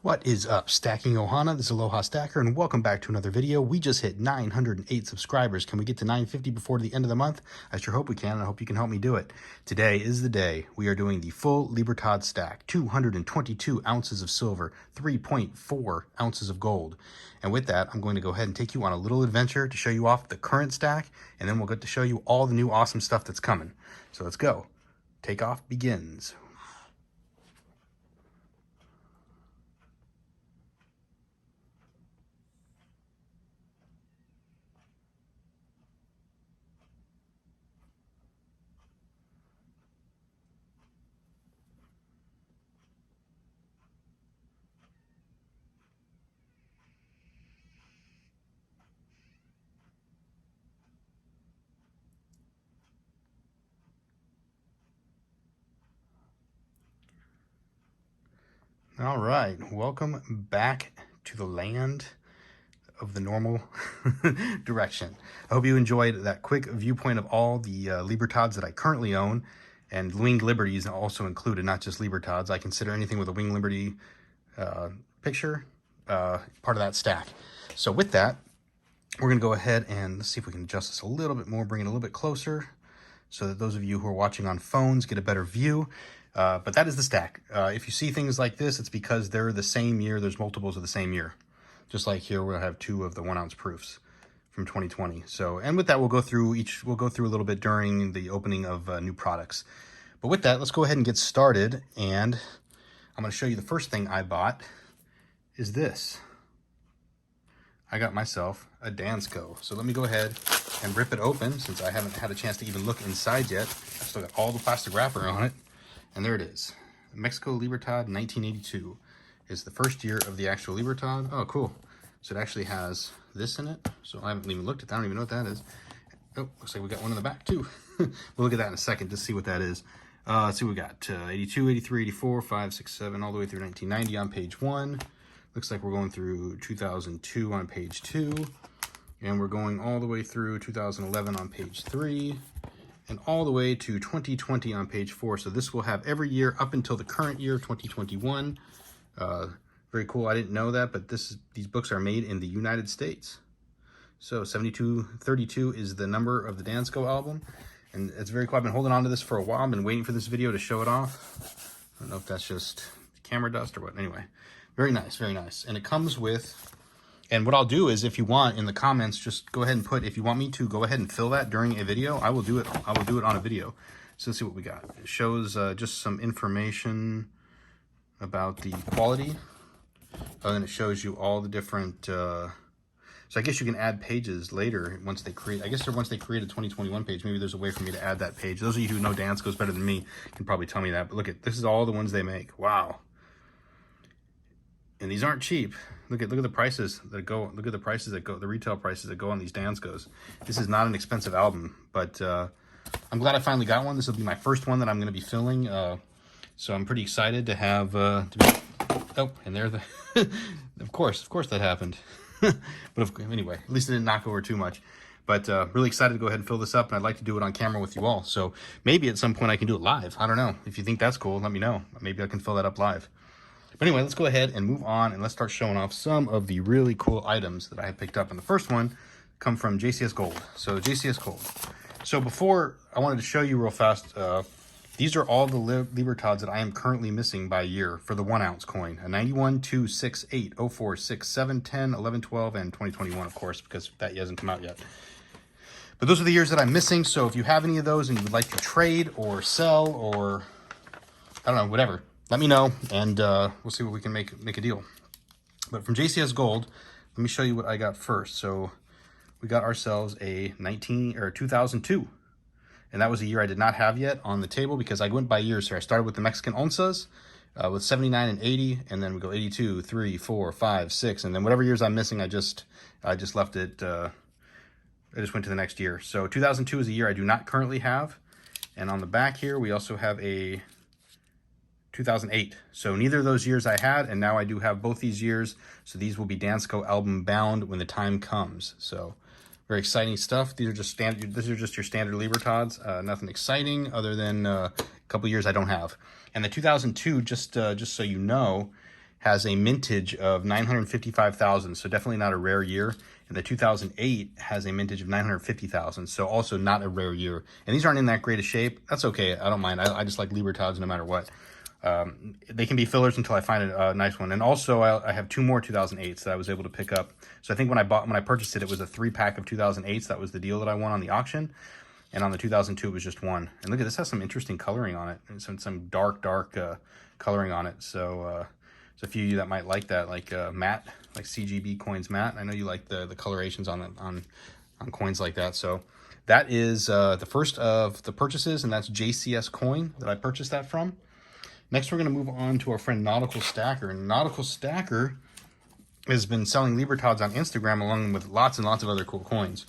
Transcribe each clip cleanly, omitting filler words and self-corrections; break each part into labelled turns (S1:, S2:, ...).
S1: What is up, Stacking Ohana? This is Aloha Stacker, and welcome back to another video. We just hit 908 subscribers. Can we get to 950 before the end of the month? I sure hope we can, and I hope you can help me do it. Today is the day. We are doing the full Libertad stack, 222 ounces of silver, 3.4 ounces of gold. And with that, I'm going to go ahead and take you on a little adventure to show you off the current stack, and then we'll get to show you all the new awesome stuff that's coming. So let's go. Takeoff begins. All right, welcome back to the land of the normal direction. I hope you enjoyed that quick viewpoint of all the Libertads that I currently own, and Winged Liberties also included, not just Libertads. I consider anything with a Winged Liberty picture part of that stack. So with that, we're going to go ahead and let's see if we can adjust this a little bit more, bring it a little bit closer, so that those of you who are watching on phones get a better view. But that is the stack. If you see things like this, it's because they're the same year. There's multiples of the same year. Just like here, we'll have two of the 1 ounce proofs from 2020. So, and with that, we'll go through a little bit during the opening of new products. But with that, let's go ahead and get started. And I'm going to show you the first thing I bought is this. I got myself a Dansko. So let me go ahead and rip it open since I haven't had a chance to even look inside yet. I've still got all the plastic wrapper on it. And there it is. Mexico Libertad 1982 is the first year of the actual Libertad. Oh, cool. So it actually has this in it. So I haven't even looked at that. I don't even know what that is. Oh, looks like we got one in the back too. We'll look at that in a second to see what that is. Let's see what we got. 82, 83, 84, 5, 6, 7, all the way through 1990 on page 1. Looks like we're going through 2002 on page 2. And we're going all the way through 2011 on page 3. And all the way to 2020 on page 4. So this will have every year up until the current year, 2021. Very cool. I didn't know that, but these books are made in the United States. So 7232 is the number of the Dansko album. And it's very cool. I've been holding on to this for a while. I've been waiting for this video to show it off. I don't know if that's just camera dust or what. Anyway, very nice, very nice. And it comes with... And what I'll do is, if you want, in the comments, just go ahead and put, if you want me to go ahead and fill that during a video, I will do it. I will do it on a video. So let's see what we got. It shows just some information about the quality. And then it shows you all the different, so I guess you can add pages later once they create, once they create a 2021 page, maybe there's a way for me to add that page. Those of you who know Dansko's better than me can probably tell me that. But look at, this is all the ones they make. Wow. And these aren't cheap. Look at the prices that go. Look at the prices that go. The retail prices that go on these Danskos. This is not an expensive album, but I'm glad I finally got one. This will be my first one that I'm going to be filling. So I'm pretty excited to have. Oh, and there the. of course that happened. But anyway, at least it didn't knock over too much. But really excited to go ahead and fill this up, and I'd like to do it on camera with you all. So maybe at some point I can do it live. I don't know. If you think that's cool, let me know. Maybe I can fill that up live. But anyway, let's go ahead and move on, and let's start showing off some of the really cool items that I have picked up. And the first one come from JCS Gold. So JCS Gold. So before, I wanted to show you real fast, these are all the Libertads that I am currently missing by year for the 1 ounce coin. A 91, 2, 6, 8, 04, 6, 7, 10, 11, 12, and 2021, of course, because that hasn't come out yet. But those are the years that I'm missing. So if you have any of those and you would like to trade or sell or, I don't know, whatever, let me know, and we'll see what we can make a deal. But from JCS Gold, let me show you what I got first. So we got ourselves a 2002, and that was a year I did not have yet on the table because I went by years here. I started with the Mexican Onzas with 79 and 80, and then we go 82, 3, 4, 5, 6, and then whatever years I'm missing, I just left it. I just went to the next year. So 2002 is a year I do not currently have, and on the back here we also have a 2008. So neither of those years I had, and now I do have both these years. So these will be Dansko album bound when the time comes. So very exciting stuff. These are just standard. These are just your standard Libertads. Nothing exciting other than a couple years I don't have. And the 2002, just so you know, has a mintage of 955,000, so definitely not a rare year. And the 2008 has a mintage of 950,000, so also not a rare year. And these aren't in that great a shape. That's okay. I don't mind. I just like Libertads no matter what. They can be fillers until I find a nice one. And also, I have 2 more 2008s that I was able to pick up. So I think when I purchased it, it was a 3-pack of 2008s. That was the deal that I won on the auction. And on the 2002, it was just 1. And look at this, has some interesting coloring on it, and some dark coloring on it. So there's a few of you that might like that, like Matt, like CGB Coins Matt. I know you like the colorations on coins like that. So that is the first of the purchases, and that's JCS Coin that I purchased that from. Next, we're going to move on to our friend Nautical Stacker. And Nautical Stacker has been selling Libertads on Instagram along with lots and lots of other cool coins.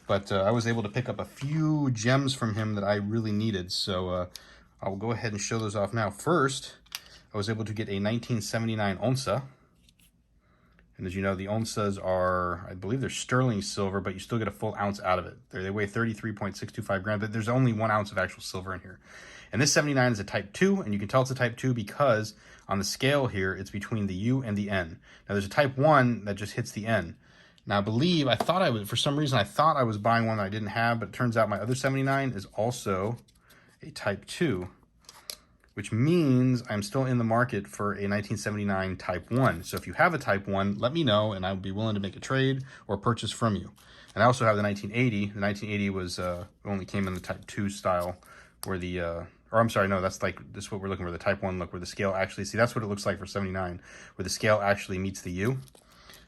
S1: But I was able to pick up a few gems from him that I really needed. So I'll go ahead and show those off now. First, I was able to get a 1979 Onza. And as you know, the Onzas are, I believe they're sterling silver, but you still get a full ounce out of it. They weigh 33.625 grams, but there's only 1 ounce of actual silver in here. And this 79 is a Type 2, and you can tell it's a Type 2 because on the scale here, it's between the U and the N. Now, there's a Type 1 that just hits the N. Now, for some reason, I thought I was buying one that I didn't have, but it turns out my other 79 is also a Type 2, which means I'm still in the market for a 1979 Type 1. So if you have a Type 1, let me know, and I would be willing to make a trade or purchase from you. And I also have the 1980. The 1980 was only came in the Type 2 style, where the, or I'm sorry, no, this is what we're looking for, the Type 1 look, where the scale actually, see, that's what it looks like for 79, where the scale actually meets the U.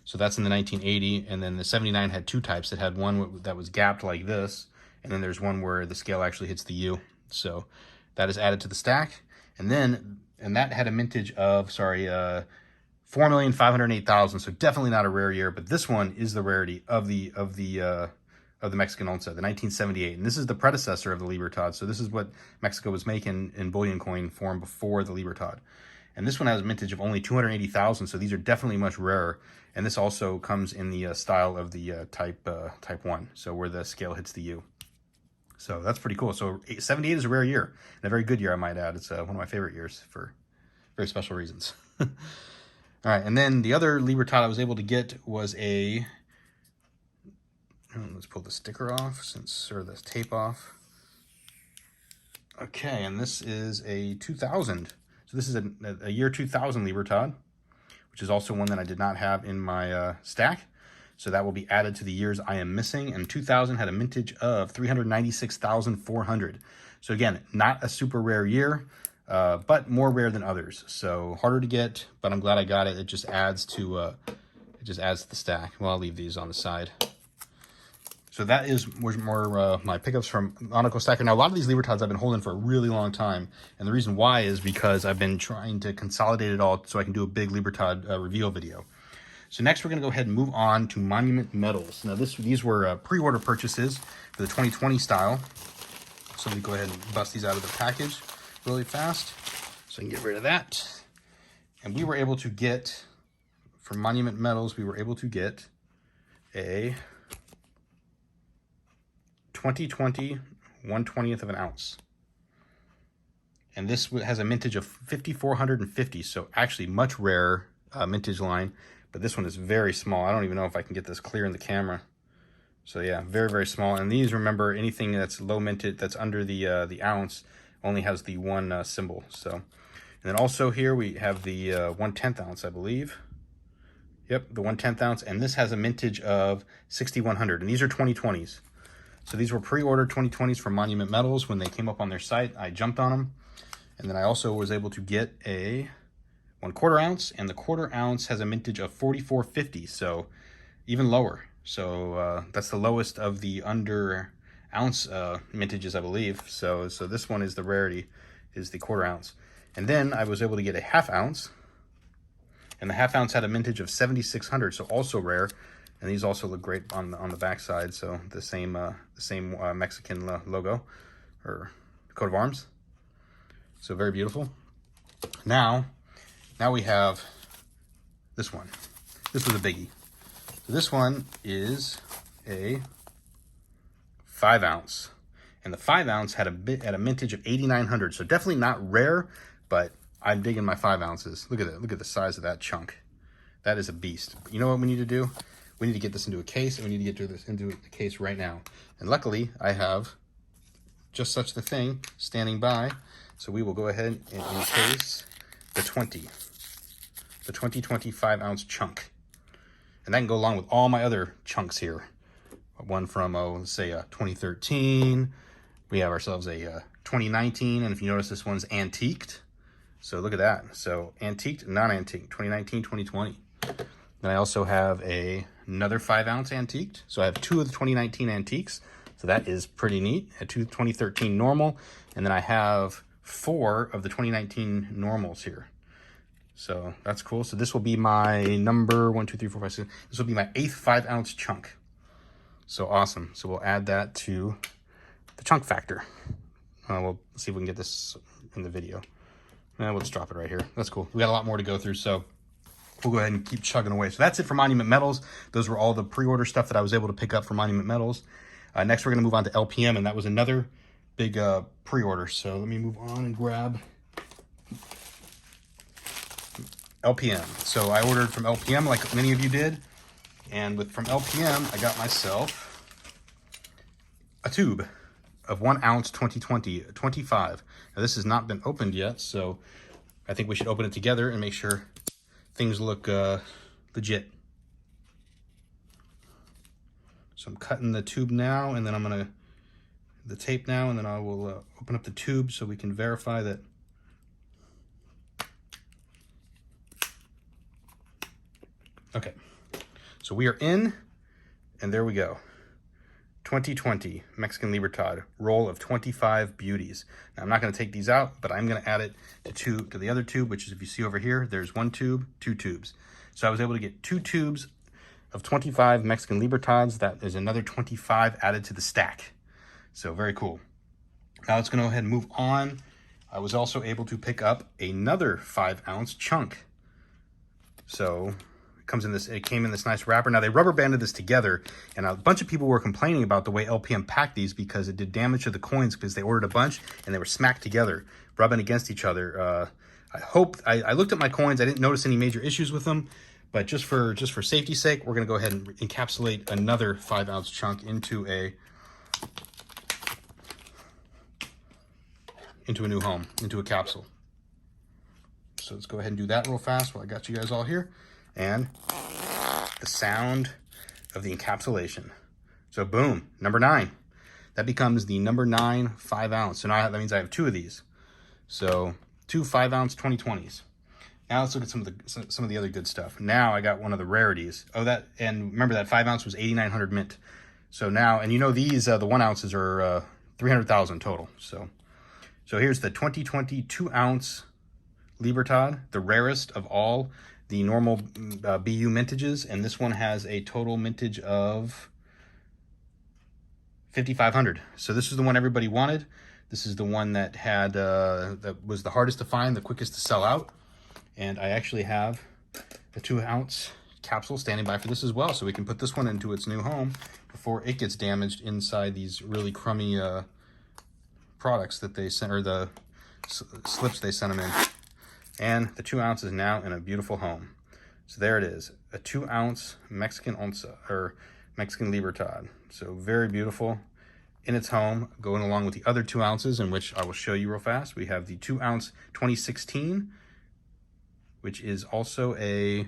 S1: So that's in the 1980, and then the 79 had 2 types. It had one that was gapped like this, and then there's one where the scale actually hits the U. So that is added to the stack. And that had a mintage of, 4,508,000. So definitely not a rare year, but this one is the rarity of the Mexican Onza, the 1978. And this is the predecessor of the Libertad. So this is what Mexico was making in bullion coin form before the Libertad. And this one has a mintage of only 280,000. So these are definitely much rarer. And this also comes in the style of the Type 1. So where the scale hits the U. So that's pretty cool. So 78 is a rare year, and a very good year, I might add. It's one of my favorite years for very special reasons. All right, and then the other Libertad I was able to get was a, let's pull the sticker off, or the tape off. Okay, and this is a 2000. So this is a year 2000 Libertad, which is also one that I did not have in my stack. So that will be added to the years I am missing. And 2000 had a mintage of 396,400. So again, not a super rare year, but more rare than others. So harder to get, but I'm glad I got it. It just adds to the stack. Well, I'll leave these on the side. So that was more my pickups from Nautical Stacker. Now, a lot of these Libertads I've been holding for a really long time. And the reason why is because I've been trying to consolidate it all so I can do a big Libertad reveal video. So next, we're going to go ahead and move on to Monument Metals. Now, these were pre-order purchases for the 2020 style. So let me go ahead and bust these out of the package really fast so I can get rid of that. And we were able to get, from Monument Metals, we were able to get a 2020 1/20th of an ounce. And this has a mintage of 5,450, so actually much rarer mintage line. But this one is very small. I don't even know if I can get this clear in the camera. So yeah, very, very small. And these, remember, anything that's low minted, that's under the ounce, only has the 1 symbol. So, and then also here we have the 1/10 ounce, I believe. Yep, the 1/10 ounce. And this has a mintage of 6,100. And these are 2020s. So these were pre-ordered 2020s from Monument Metals. When they came up on their site, I jumped on them. And then I also was able to get a 1/4 ounce, and the 1/4 ounce has a mintage of 4,450, so even lower. So that's the lowest of the under ounce mintages, I believe. So this one is the rarity, is the 1/4 ounce. And then I was able to get a 1/2 ounce, and the 1/2 ounce had a mintage of 7,600, so also rare. And these also look great on the back side. So the same Mexican logo or coat of arms. So very beautiful. Now we have this one. This was a biggie. So this one is a 5 ounce. And the 5 ounce had a mintage of 8,900. So definitely not rare, but I'm digging my 5 ounces. Look at it. Look at the size of that chunk. That is a beast. You know what we need to do? We need to get this into a case, and we need to get this into the case right now. And luckily, I have just such the thing standing by. So we will go ahead and encase the 20 5-ounce chunk. And that can go along with all my other chunks here. One from, let's say 2013. We have ourselves a 2019, and if you notice, this one's antiqued. So look at that. So antiqued, non-antiqued, 2019, 2020. Then I also have another 5-ounce antiqued. So I have 2 of the 2019 antiques. So that is pretty neat. A 2013 normal. And then I have 4 of the 2019 normals here. So that's cool. So this will be my number 1, 2, 3, 4, 5, 6. This will be my 8th 5-ounce chunk. So awesome. So we'll add that to the chunk factor. We'll see if we can get this in the video. We'll just drop it right here. That's cool. We got a lot more to go through, so we'll go ahead and keep chugging away. So that's it for Monument Metals. Those were all the pre-order stuff that I was able to pick up for Monument Metals. Next, we're going to move on to LPM, and that was another big pre-order. So let me move on and grab LPM. So I ordered from LPM like many of you did. And from LPM, I got myself a tube of 1 ounce 2020, 25. Now this has not been opened yet, so I think we should open it together and make sure things look legit. So I'm cutting the tube now, and then I'm gonna, the tape now, and then I will open up the tube so we can verify that. Okay, so we are in, and there we go. 2020 Mexican Libertad, roll of 25 beauties. Now I'm not going to take these out, but I'm going to add it to the other tube, which is, if you see over here, there's 1 tube, 2 tubes. So I was able to get 2 tubes of 25 Mexican Libertads. That is another 25 added to the stack. So very cool. Now let's go ahead and move on. I was also able to pick up another 5-ounce chunk. So it came in this nice wrapper. Now they rubber banded this together, and a bunch of people were complaining about the way LPM packed these because it did damage to the coins because they ordered a bunch and they were smacked together, rubbing against each other. I looked at my coins. I didn't notice any major issues with them, but just for safety's sake, we're gonna go ahead and encapsulate another 5-ounce chunk into a new home, into a capsule. So let's go ahead and do that real fast while I got you guys all here. And the sound of the encapsulation. So boom, number 9. That becomes the number 9 5-ounce. So now that means I have 2 of these. So 2 5-ounce 2020s. Now let's look at some of the other good stuff. Now I got one of the rarities. And remember that 5-ounce was 8,900 mint. So now, and you know these, the 1 ounces are 300,000 total. So here's the 2020 2-ounce Libertad, the rarest of all the normal BU mintages, and this one has a total mintage of 5,500. So this is the one everybody wanted. This is the one that had that was the hardest to find, the quickest to sell out. And I actually have a 2-ounce capsule standing by for this as well, so we can put this one into its new home before it gets damaged inside these really crummy products that they sent, or the slips they sent them in. And the 2 ounce is now in a beautiful home. So there it is, a 2-ounce Mexican Onza, or Mexican Libertad. So very beautiful in its home, going along with the other 2 ounces, in which I will show you real fast. We have the 2-ounce 2016, which is also a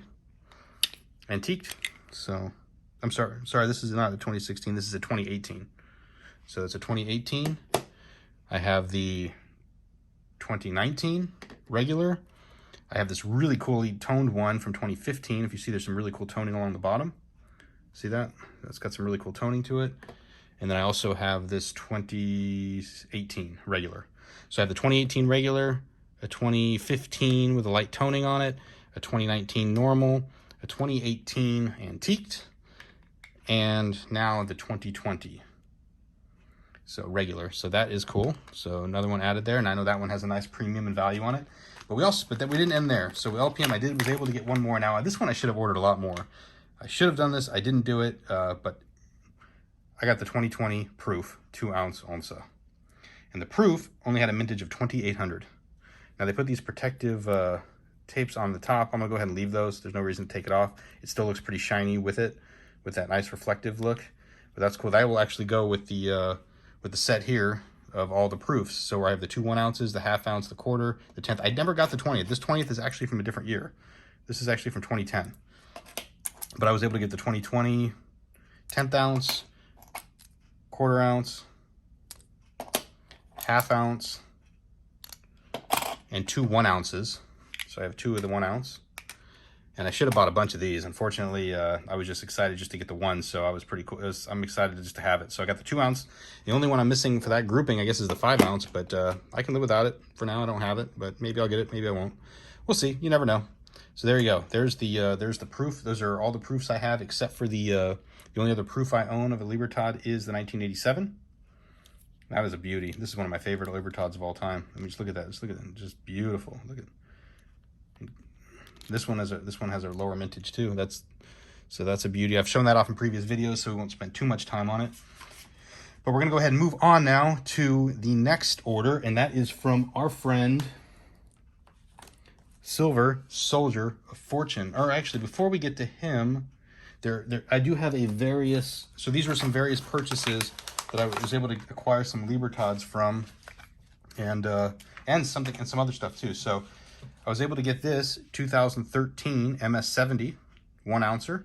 S1: antiqued. So I'm sorry, this is not a 2016, this is a 2018. So it's a 2018. I have the 2019 regular. I have this really coolly toned one from 2015. If you see, there's some really cool toning along the bottom. See that? That's got some really cool toning to it. And then I also have this 2018 regular. So I have the 2018 regular, a 2015 with a light toning on it, a 2019 normal, a 2018 antiqued, and now the 2020. So regular. So that is cool. So another one added there, and I know that one has a nice premium and value on it. But we didn't end there. So with LPM, I was able to get one more. Now this one I should have ordered a lot more. I should have done this. I didn't do it, but I got the 2020 proof 2-ounce Onza, and the proof only had a mintage of 2,800. Now they put these protective tapes on the top. I'm gonna go ahead and leave those. There's no reason to take it off. It still looks pretty shiny with it, with that nice reflective look. But that's cool. That will actually go with the set here of all the proofs. So I have the 2 1 ounces, the half ounce, the quarter, the 10th. I never got the 20th. This 20th is actually from a different year. This is actually from 2010. But I was able to get the 2020 10th ounce, quarter ounce, half ounce, and 2 1 ounces. So I have 2 of the 1 ounce. And I should have bought a bunch of these. Unfortunately, I was just excited just to get the one, so I was pretty cool. I'm excited just to have it. So I got the 2 ounce. The only one I'm missing for that grouping, I guess, is the 5 ounce, but I can live without it. For now, I don't have it, but maybe I'll get it, maybe I won't. We'll see. You never know. So there you go. There's the proof. Those are all the proofs I have, except for the only other proof I own of a Libertad is the 1987. That is a beauty. This is one of my favorite Libertads of all time. Let me just look at that. Just look at them. Just beautiful. Look at it. This one has a lower mintage too. That's a beauty. I've shown that off in previous videos, so we won't spend too much time on it. But we're gonna go ahead and move on now to the next order, and that is from our friend Silver Soldier of Fortune. Or actually, before we get to him, I do have a various. So these were some various purchases that I was able to acquire some Libertads from, and some other stuff too. So I was able to get this 2013 MS70 1 ouncer.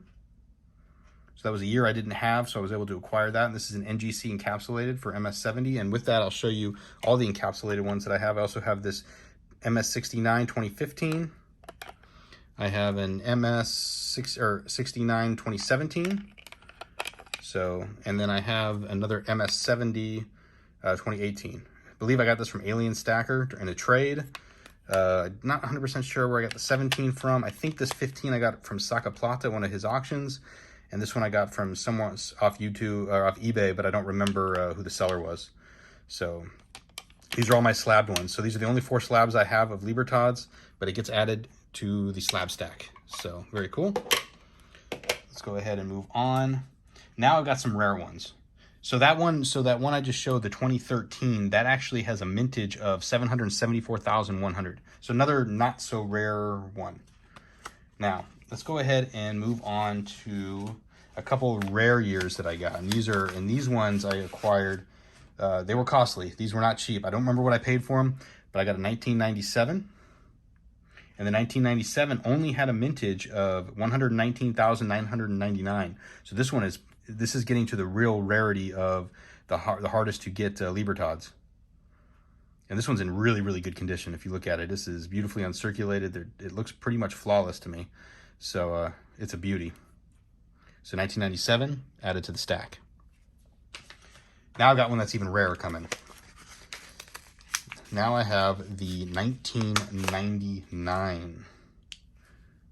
S1: So that was a year I didn't have, so I was able to acquire that. And this is an NGC encapsulated for MS70. And with that, I'll show you all the encapsulated ones that I have. I also have this MS69 2015. I have an MS69 2017. So, and then I have another MS70 2018. I believe I got this from Alien Stacker in a trade. Not 100% sure where I got the 17 from. I think this 15 I got from Saca Plata, one of his auctions, and this one I got from someone off YouTube or off eBay, but I don't remember who the seller was. So these are all my slabbed ones. So these are the only 4 slabs I have of Libertads, but it gets added to the slab stack. So very cool. Let's go ahead and move on. Now I've got some rare ones. So that one I just showed, the 2013, that actually has a mintage of 774,100. So another not so rare one. Now, let's go ahead and move on to a couple rare years that I got. And these ones I acquired, they were costly. These were not cheap. I don't remember what I paid for them, but I got a 1997. And the 1997 only had a mintage of 119,999. So this is getting to the real rarity of the hardest to get Libertads. And this one's in really, really good condition. If you look at it, this is beautifully uncirculated. It looks pretty much flawless to me. So it's a beauty. So 1997 added to the stack. Now I've got one that's even rarer coming. Now I have the 1999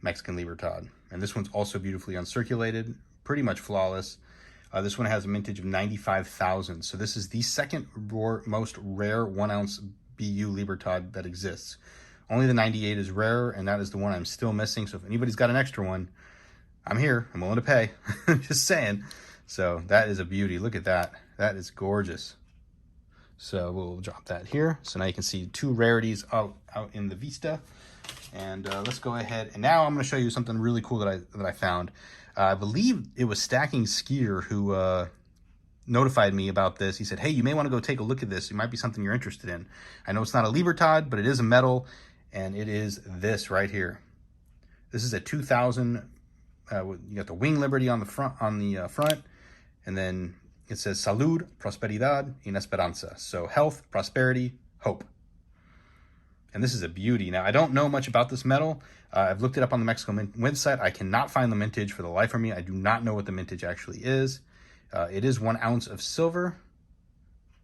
S1: Mexican Libertad. And this one's also beautifully uncirculated, pretty much flawless. This one has a mintage of 95,000. So this is the second most rare 1 ounce BU Libertad that exists. Only the 98 is rare, and that is the one I'm still missing. So if anybody's got an extra one, I'm here. I'm willing to pay. Just saying. So that is a beauty. Look at that. That is gorgeous. So we'll drop that here. So now you can see 2 rarities out in the vista. And let's go ahead. And now I'm going to show you something really cool that I found. I believe it was Stacking Skier who notified me about this. He said, hey, you may want to go take a look at this. It might be something you're interested in. I know it's not a Libertad, but it is a metal, and it is this right here. This is a 2000. You got the Wing Liberty on the front, and then it says Salud, Prosperidad, y Esperanza. So health, prosperity, hope. And this is a beauty. Now, I don't know much about this metal. I've looked it up on the Mexico Mint website. I cannot find the mintage for the life of me. I do not know what the mintage actually is. It is 1 ounce of silver.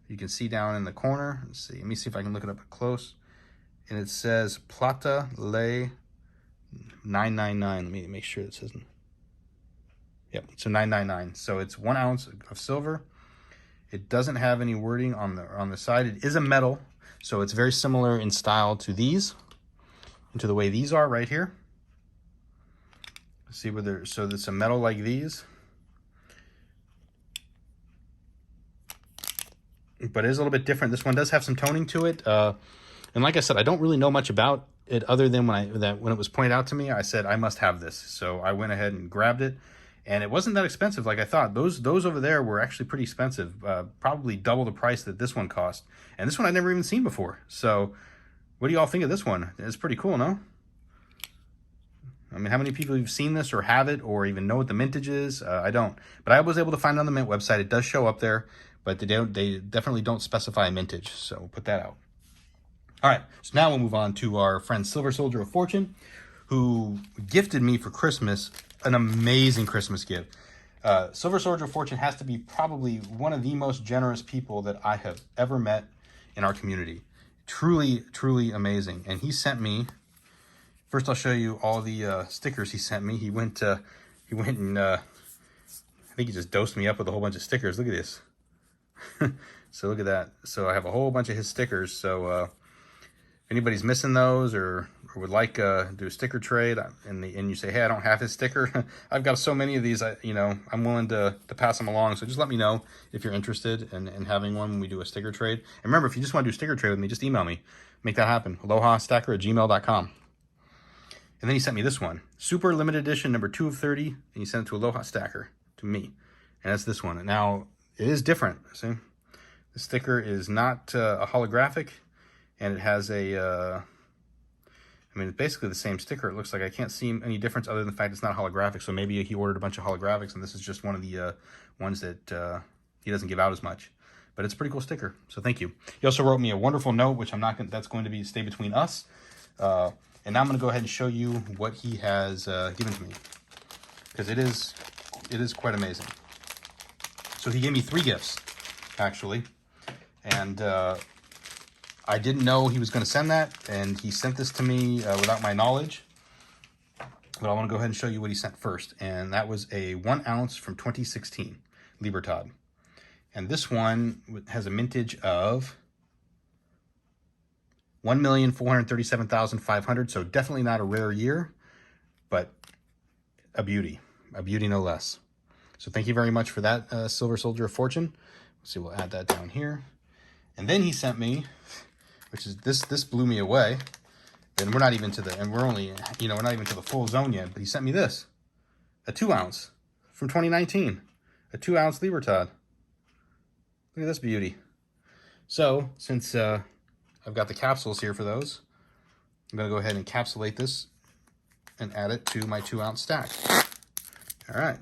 S1: You can see down in the corner. Let's see. Let me see if I can look it up close. And it says Plata Le 999. Let me make sure it says. Yep, it's a 999. So it's 1 ounce of silver. It doesn't have any wording on the side. It is a metal, so it's very similar in style to these, and to the way these are right here. See whether so it's a metal like these, but it is a little bit different. This one does have some toning to it. And And like I said, I don't really know much about it other than when it was pointed out to me, I said, I must have this. So I went ahead and grabbed it. And it wasn't that expensive like I thought. Those over there were actually pretty expensive, probably double the price that this one cost. And this one I'd never even seen before. So what do y'all think of this one? It's pretty cool, no? I mean, how many people have seen this or have it or even know what the mintage is? I don't. But I was able to find it on the Mint website. It does show up there, but they definitely don't specify a mintage. So we'll put that out. All right, so now we'll move on to our friend Silver Soldier of Fortune, who gifted me for Christmas an amazing Christmas gift. Silver Soldier of Fortune has to be probably one of the most generous people that I have ever met in our community. Truly, truly amazing. And he sent me, first I'll show you all the stickers he sent me. He went and I think he just dosed me up with a whole bunch of stickers. Look at this. So look at that. So I have a whole bunch of his stickers. So if anybody's missing those or would like do a sticker trade, and you say, hey, I don't have his sticker, I've got so many of these, I'm willing to pass them along. So just let me know if you're interested in having one when we do a sticker trade. And remember, if you just want to do a sticker trade with me, just email me. Make that happen. alohastacker@gmail.com. And then he sent me this one, super limited edition, number 2 of 30, and he sent it to Aloha Stacker, to me. And that's this one. Now, it is different. See, the sticker is not a holographic, and it has I mean, it's basically the same sticker. It looks like I can't see any difference other than the fact it's not holographic. So maybe he ordered a bunch of holographics, and this is just one of the ones that he doesn't give out as much. But it's a pretty cool sticker, so thank you. He also wrote me a wonderful note, which I'm not going. That's going to stay between us. And now I'm going to go ahead and show you what he has given to me, because it is quite amazing. So he gave me 3 gifts, actually, and I didn't know he was going to send that, and he sent this to me without my knowledge. But I want to go ahead and show you what he sent first, and that was a 1 ounce from 2016 Libertad. And this one has a mintage of 1,437,500, so definitely not a rare year, but a beauty no less. So thank you very much for that, Silver Soldier of Fortune. Let's see, we'll add that down here. And then he sent me, which is this blew me away. And we're not even to the, and we're only, we're not even to the full zone yet, but he sent me this, a 2 ounce from 2019, a 2 ounce Libertad. Look at this beauty. So since I've got the capsules here for those, I'm going to go ahead and encapsulate this and add it to my 2 ounce stack. All right,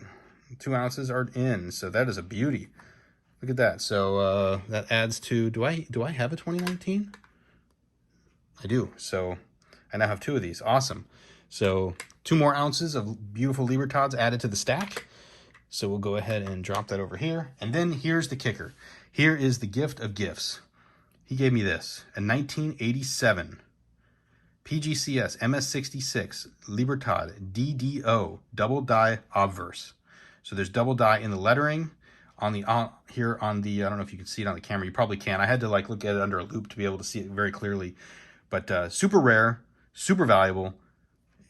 S1: 2 ounces are in, so that is a beauty. Look at that. So that adds to, do I have a 2019? I do. So I now have 2 of these. Awesome. So 2 more ounces of beautiful Libertads added to the stack. So we'll go ahead and drop that over here. And then here's the kicker. Here is the gift of gifts. He gave me this, a 1987 PCGS MS66 Libertad DDO double die obverse. So there's double die in the lettering on the here on the, I don't know if you can see it on the camera. You probably can. I had to like look at it under a loop to be able to see it very clearly. But super rare, super valuable,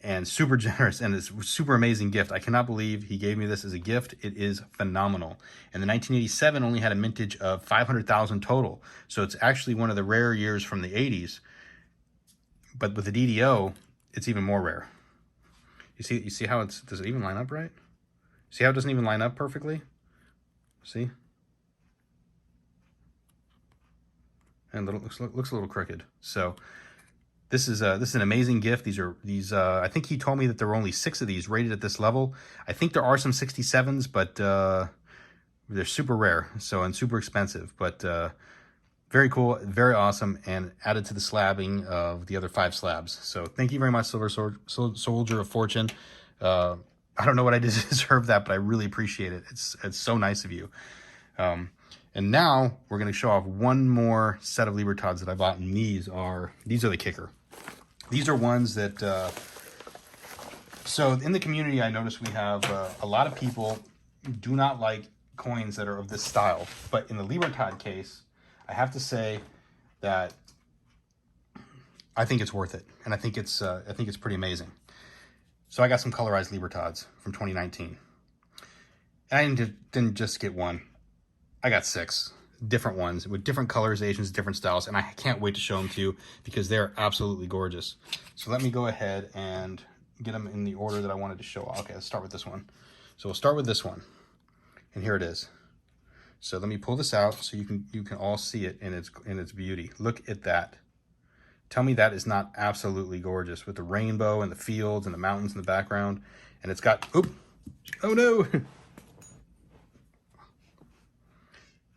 S1: and super generous, and it's a super amazing gift. I cannot believe he gave me this as a gift. It is phenomenal. And the 1987 only had a mintage of 500,000 total. So it's actually one of the rare years from the 80s. But with the DDO, it's even more rare. You see how does it even line up right? See how it doesn't even line up perfectly? See? And it looks a little crooked. So this is an amazing gift. These I think he told me that there were only 6 of these rated at this level. I think there are some 67s, but they're super rare, and super expensive. But very cool, very awesome, and added to the slabbing of the other 5 slabs. So thank you very much, Silver Soldier of Fortune. I don't know what I did to deserve that, but I really appreciate it. It's so nice of you. And now we're going to show off one more set of Libertads that I bought, and these are the kicker. These are ones that, so in the community, I noticed we have a lot of people do not like coins that are of this style. But in the Libertad case, I have to say that I think it's worth it, and I think it's pretty amazing. So I got some colorized Libertads from 2019, and I didn't just get one. I got 6. different ones with different colorizations, different styles, and I can't wait to show them to you because they're absolutely gorgeous. So let me go ahead and get them in the order that I wanted to show. Okay, let's start with this one. So we'll start with this one, and here it is. So let me pull this out so you can all see it in its beauty. Look at that. Tell me that is not absolutely gorgeous with the rainbow and the fields and the mountains in the background, and it's got oh no.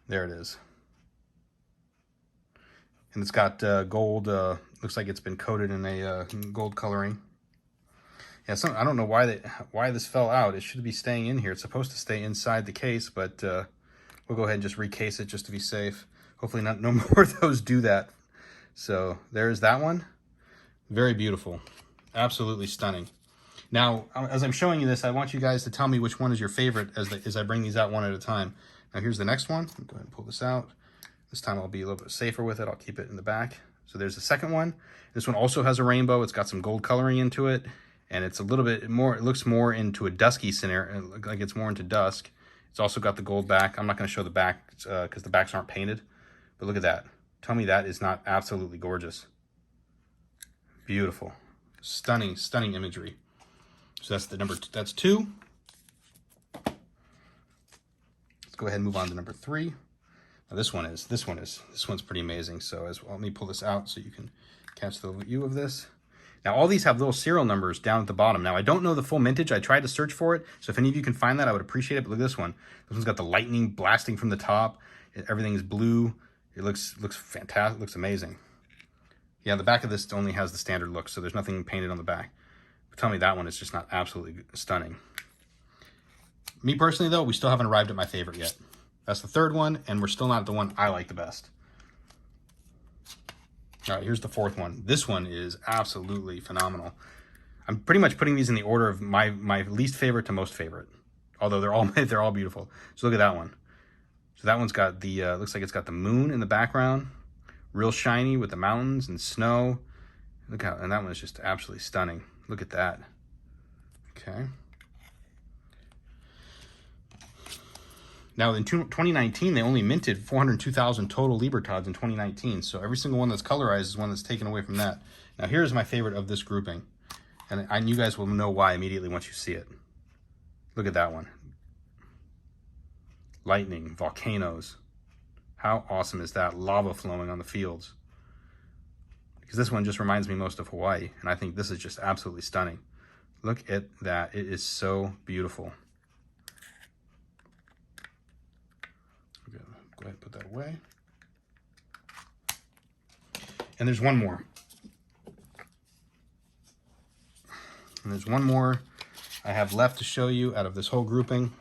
S1: There it is. And it's got gold, looks like it's been coated in a gold coloring. Yeah, I don't know why this fell out. It should be staying in here. It's supposed to stay inside the case, but we'll go ahead and just recase it just to be safe. Hopefully no more of those do that. So there's that one. Very beautiful. Absolutely stunning. Now, as I'm showing you this, I want you guys to tell me which one is your favorite as I bring these out one at a time. Now here's the next one. Go ahead and pull this out. This time I'll be a little bit safer with it. I'll keep it in the back. So there's the second one. This one also has a rainbow. It's got some gold coloring into it. And it's a little bit more, it looks more into a dusky scenario, like it's more into dusk. It's also got the gold back. I'm not going to show the back because the backs aren't painted. But look at that. Tell me that is not absolutely gorgeous. Beautiful. Stunning, stunning imagery. So that's that's 2. Go ahead and move on to number 3. Now this one's pretty amazing. So let me pull this out so you can catch the view of this. Now all these have little serial numbers down at the bottom. Now I don't know the full mintage. I tried to search for it. So if any of you can find that, I would appreciate it. But look at this one. This one's got the lightning blasting from the top. Everything is blue. It looks fantastic. Looks amazing. Yeah, the back of this only has the standard look, so there's nothing painted on the back. But tell me that one is just not absolutely stunning. Me personally, though, we still haven't arrived at my favorite yet. That's the third one, and we're still not at the one I like the best. All right, here's the fourth one. This one is absolutely phenomenal. I'm pretty much putting these in the order of my least favorite to most favorite, although they're all beautiful. So look at that one. So that one's got the looks like it's got the moon in the background, real shiny with the mountains and snow. Look how, and that one is just absolutely stunning. Look at that. Okay. Now, in 2019, they only minted 402,000 total Libertads in 2019. So every single one that's colorized is one that's taken away from that. Now, here's my favorite of this grouping. And you guys will know why immediately once you see it. Look at that one. Lightning, volcanoes. How awesome is that? Lava flowing on the fields. Because this one just reminds me most of Hawaii. And I think this is just absolutely stunning. Look at that. It is so beautiful. Go ahead and put that away. And there's one more. And there's one more I have left to show you out of this whole grouping.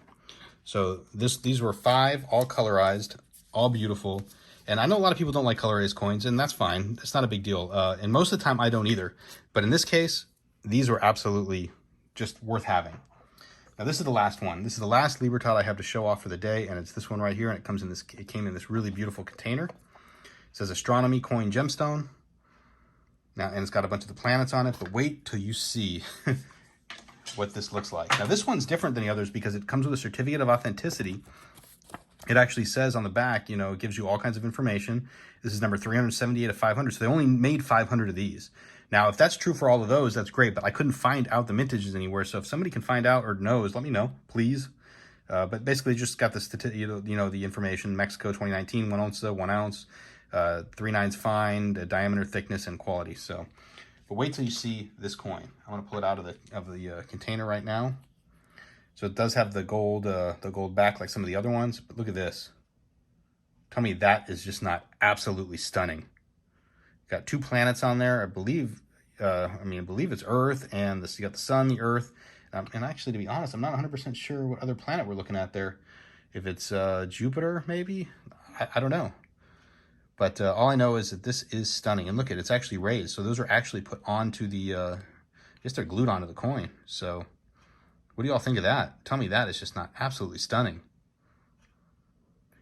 S1: So these were 5, all colorized, all beautiful. And I know a lot of people don't like colorized coins, and that's fine. It's not a big deal. And most of the time I don't either. But in this case, these were absolutely just worth having. Now this is the last one. This is the last Libertad I have to show off for the day, and it's this one right here, and it came in this really beautiful container. It says Astronomy Coin Gemstone. Now, and it's got a bunch of the planets on it, but wait till you see what this looks like. Now this one's different than the others because it comes with a certificate of authenticity. It actually says on the back, it gives you all kinds of information. This is number 378 of 500, so they only made 500 of these. Now, if that's true for all of those, that's great, but I couldn't find out the mintages anywhere. So if somebody can find out or knows, let me know, please. But basically, just got the information: Mexico 2019, 1 ounce, 1 ounce, 3/9 fine, diameter, thickness, and quality. So, but wait till you see this coin. I'm gonna pull it out of the container right now. So it does have the gold back like some of the other ones, but look at this. Tell me that is just not absolutely stunning. Got 2 planets on there, I believe. I believe it's Earth, and you got the Sun, the Earth, and actually, to be honest, I'm not 100% sure what other planet we're looking at there. If it's Jupiter, maybe, I don't know. But all I know is that this is stunning, and look at it's actually raised. So those are actually put onto the, just they're glued onto the coin. So what do y'all think of that? Tell me that is just not absolutely stunning.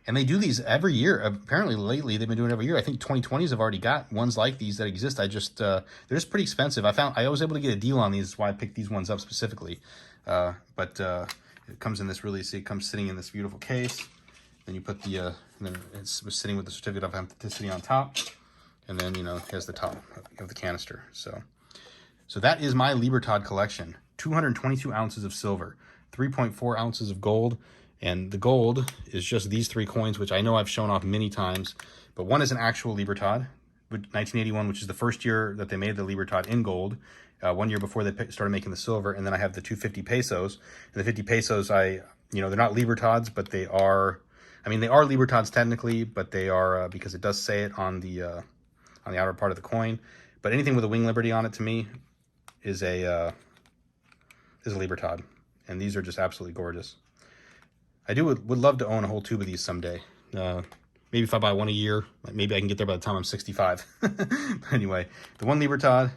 S1: And they do these every year. Apparently, lately, they've been doing it every year. I think 2020s have already got ones like these that exist. They're just pretty expensive. I was able to get a deal on these. That's why I picked these ones up specifically. But it comes in this see, it comes sitting in this beautiful case. Then you put the, then it's sitting with the certificate of authenticity on top. And then, you know, here's the top of the canister. So that is my Libertad collection. 222 ounces of silver, 3.4 ounces of gold. And the gold is just these 3 coins, which I know I've shown off many times. But one is an actual Libertad, 1981, which is the first year that they made the Libertad in gold. 1 year before they started making the silver. And then I have the 250 pesos. And the 50 pesos, you know, they're not Libertads, but they are, I mean, they are Libertads technically, but they are, because it does say it on the outer part of the coin. But anything with a Wing Liberty on it, to me, is a Libertad. And these are just absolutely gorgeous. I would love to own a whole tube of these someday. Maybe if I buy one a year, maybe I can get there by the time I'm 65. But anyway, the one Libertad,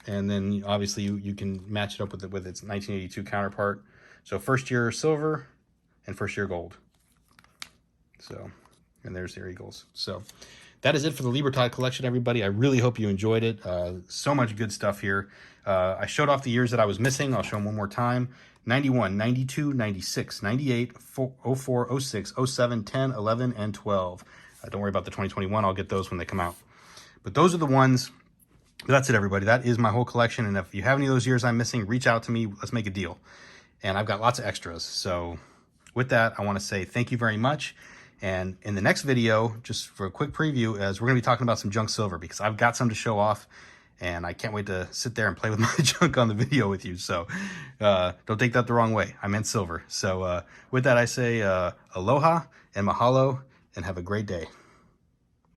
S1: and then obviously you can match it up with its 1982 counterpart. So first year silver and first year gold. So, and there's their eagles. So that is it for the Libertad collection, everybody. I really hope you enjoyed it. So much good stuff here. I showed off the years that I was missing. I'll show them one more time. 91, 92, 96, 98, 04, 06, 07, 10, 11, and 12. Don't worry about the 2021. I'll get those when they come out. But those are the ones. That's it, everybody. That is my whole collection. And if you have any of those years I'm missing, reach out to me. Let's make a deal. And I've got lots of extras. So with that, I want to say thank you very much. And in the next video, just for a quick preview, as we're going to be talking about some junk silver, because I've got some to show off. And I can't wait to sit there and play with my junk on the video with you. So don't take that the wrong way. I meant silver. So with that, I say aloha and mahalo, and have a great day.